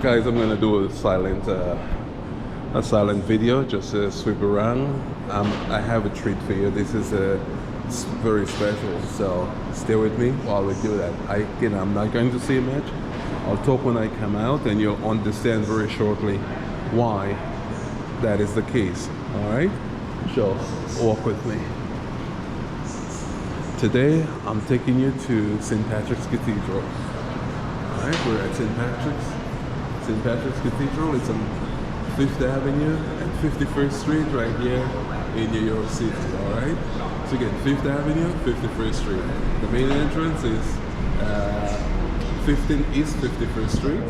Guys, I'm gonna do a silent video, just sweep around. I have a treat for you. This is it's very special, so stay with me while we do that. I'm not going to say much. I'll talk when I come out, and you'll understand very shortly why that is the case. All right, so walk with me. Today, I'm taking you to St. Patrick's Cathedral. All right, we're at St. Patrick's Cathedral. It's on 5th Avenue and 51st Street right here in New York City, all right? So again, 5th Avenue, 51st Street. The main entrance is 15 East 51st Street.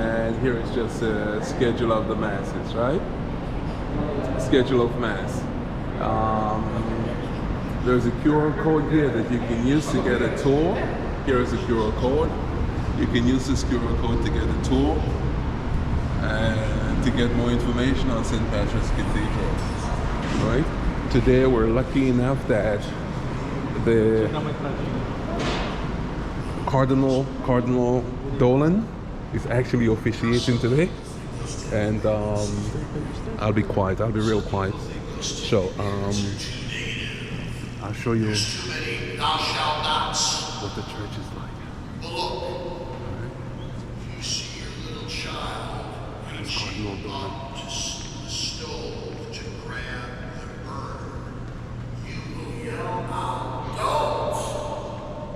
And here is just a schedule of the masses, right? Schedule of mass. There's a QR code here that you can use to get a tour. Here is a QR code. You can use this QR code to get a tour and to get more information on St. Patrick's Cathedral. Right? Today we're lucky enough that the Cardinal Dolan is actually officiating today, and I'll be quiet. I'll be real quiet. So I'll show you what the church is like. Cardinal Dolan. To the stove to grab the burner. You will yell out,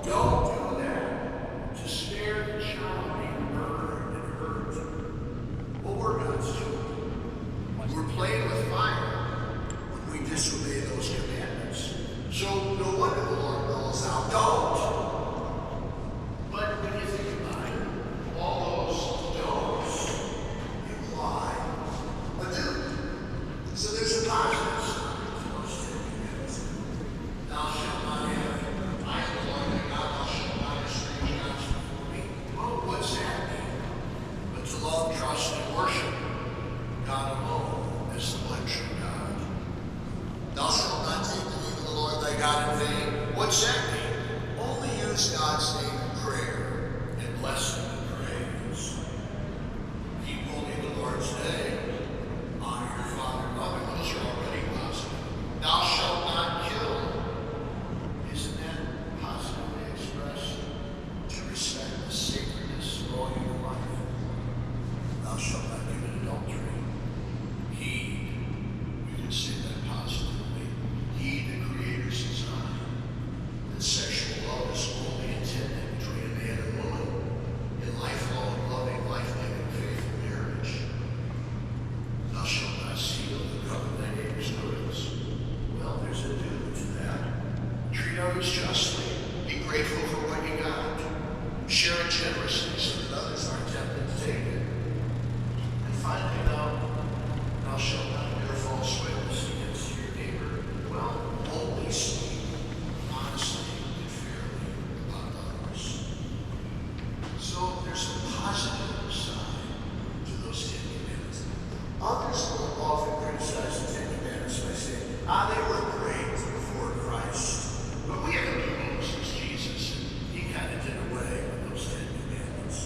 don't do that. To spare the child being burned and hurt. Well, we're not stupid. We're playing with fire when we disobey those commandments. So no wonder the Lord calls out, don't. But when you think about it, all those don'ts imply a do. So there's a positive side to those 10 commandments. Thou shalt not have. I am the Lord thy God. Thou shalt not have strange gods before me. Well, what's that mean? But to love, trust, and worship God alone as the one true God. Thou shalt not take the name of the Lord thy God in vain. What's that mean? Only use God's name in prayer and blessing and praise. Keep holy the Lord's day. Honor your father and mother. Those are already positive. Thou shalt not kill. Isn't that positively expressed? To respect the sacredness of all human life. Thou shalt not commit adultery. Heed. We can say that positively. Heed the Creator's design. That sexual love is only intended between a man and woman in lifelong, loving, life-giving, faithful marriage. Thou shalt not steal the covet thy neighbor's goods. Well, there's a do to that. Treat others justly. Be grateful for what you got. Share it generously so that others aren't tempted to take it. And finally, thou shalt not bear false witness against your neighbor. Well, only speak honestly and fairly about others. So there's a positive side to those 10 commandments. Others will often criticize the 10 commandments by saying, they were great before Christ. But we haven't been since Jesus, and he kind of did away with those 10 commandments.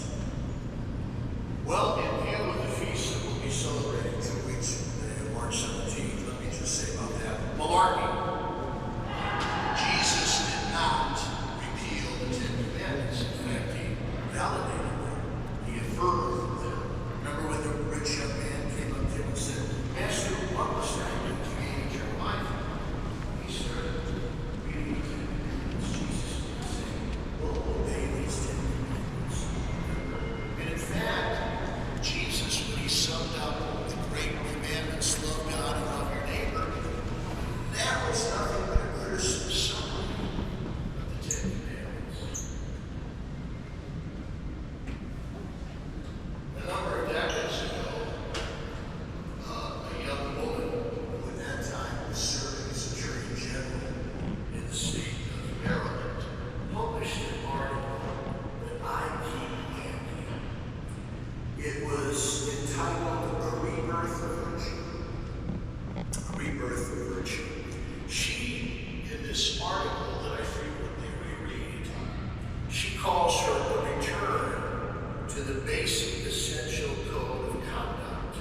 to the basic essential code of conduct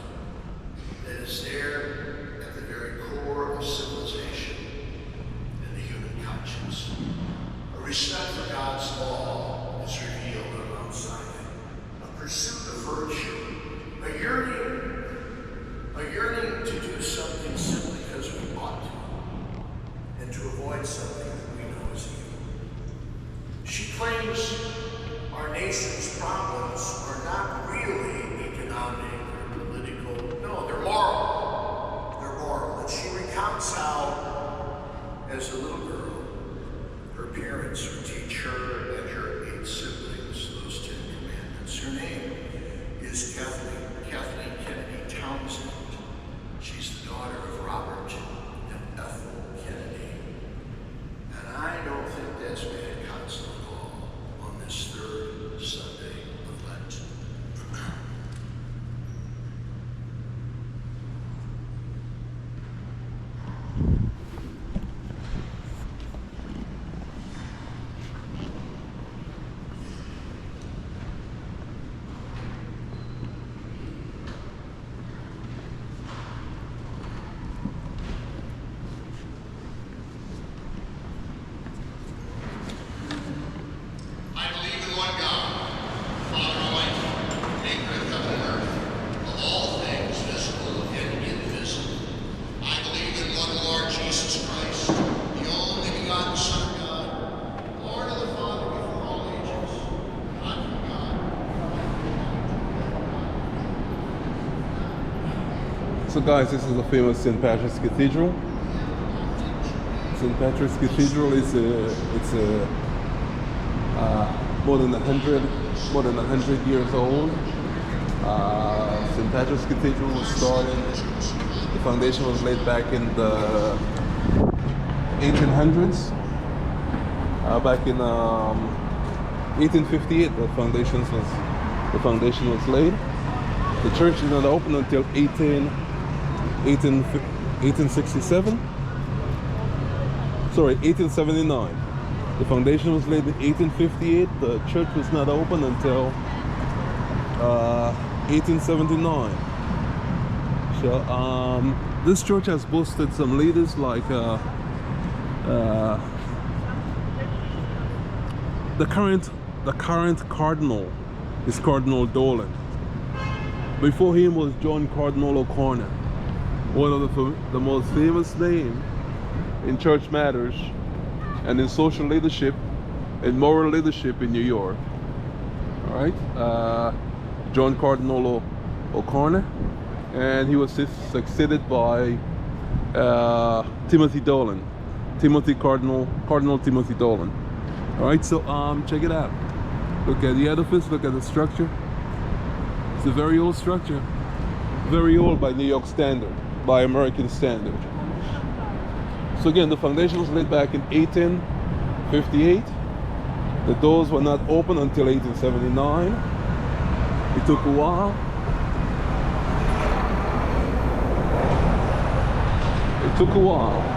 that is there at the very core of civilization and the human conscience. A respect for God's law is revealed on Mount Sinai, a pursuit of virtue, a yearning to do something simply because we ought to, and to avoid something that we know is evil. She claims our nation's problems are not really economic or political. No, they're moral. They're moral. And she recounts how, as a little girl, her parents would teach her and her 8 siblings those 10 commandments. Her name is Kathleen Kennedy Townsend. She's the daughter of Robert and Ethel Kennedy. And I don't think that's bad counsel at all on this 3rd Sunday of Lent. I believe in one God, Father Almighty, maker of heaven and earth, of all things visible and invisible. I believe in one Lord Jesus Christ, the only begotten Son of God, Lord of the Father before all ages, God from God. So guys, this is the famous St. Patrick's Cathedral. St. Patrick's Cathedral is more than 100 years old. St. Patrick's Cathedral was started. The foundation was laid back in the 1800s. Back in 1858, the foundation was laid. The church did not open until 1867. Sorry, 1879. The foundation was laid in 1858. The church was not open until 1879. So this church has boasted some leaders like the current cardinal is Cardinal Dolan. Before him was John Cardinal O'Connor, one of the most famous names in church matters and in social leadership and moral leadership in New York. All right, John Cardinal O'Connor, and he was succeeded by Timothy Dolan, Cardinal Timothy Dolan. All right, so check it out. Look at the edifice. Look at the structure. It's a very old structure, very old by New York standard, by American standard. So again, the foundation was laid back in 1858. The doors were not open until 1879. It took a while.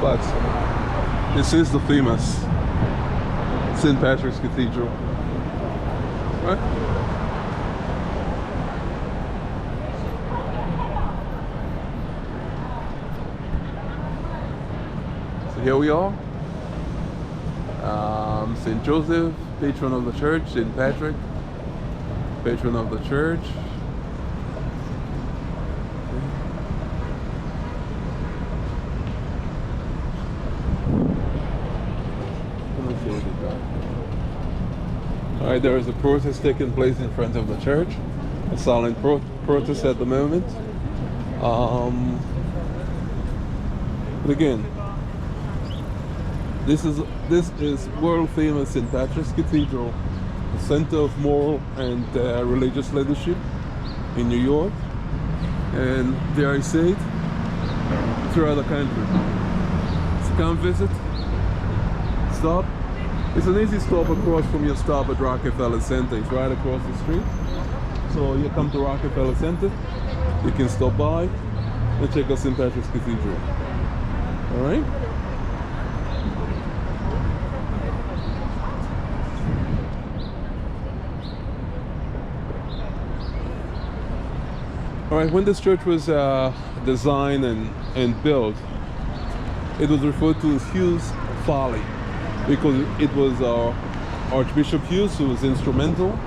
But this is the famous St. Patrick's Cathedral, right? Here we are, St. Joseph, patron of the church, St. Patrick, patron of the church. All right, there is a protest taking place in front of the church, a silent protest at the moment. But again, this is world famous St. Patrick's Cathedral, the center of moral and religious leadership in New York, and dare I say it, throughout the country. So come visit, stop. It's an easy stop across from your stop at Rockefeller Center. It's right across the street. So you come to Rockefeller Center, you can stop by and check out St. Patrick's Cathedral. All right? All right, when this church was designed and built, it was referred to as Hughes Folly because it was Archbishop Hughes who was instrumental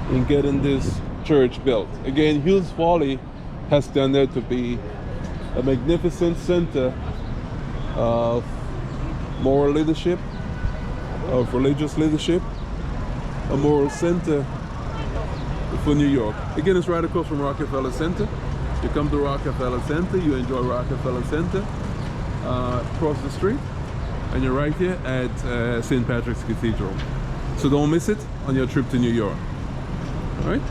in getting this church built. Again, Hughes Folly has turned out to be a magnificent center of moral leadership, of religious leadership, a moral center for New York. Again, it's right across from Rockefeller Center. You come to Rockefeller Center, you enjoy Rockefeller Center, across the street, and you're right here at St. Patrick's Cathedral. So don't miss it on your trip to New York. All right?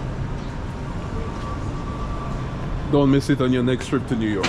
Don't miss it on your next trip to New York.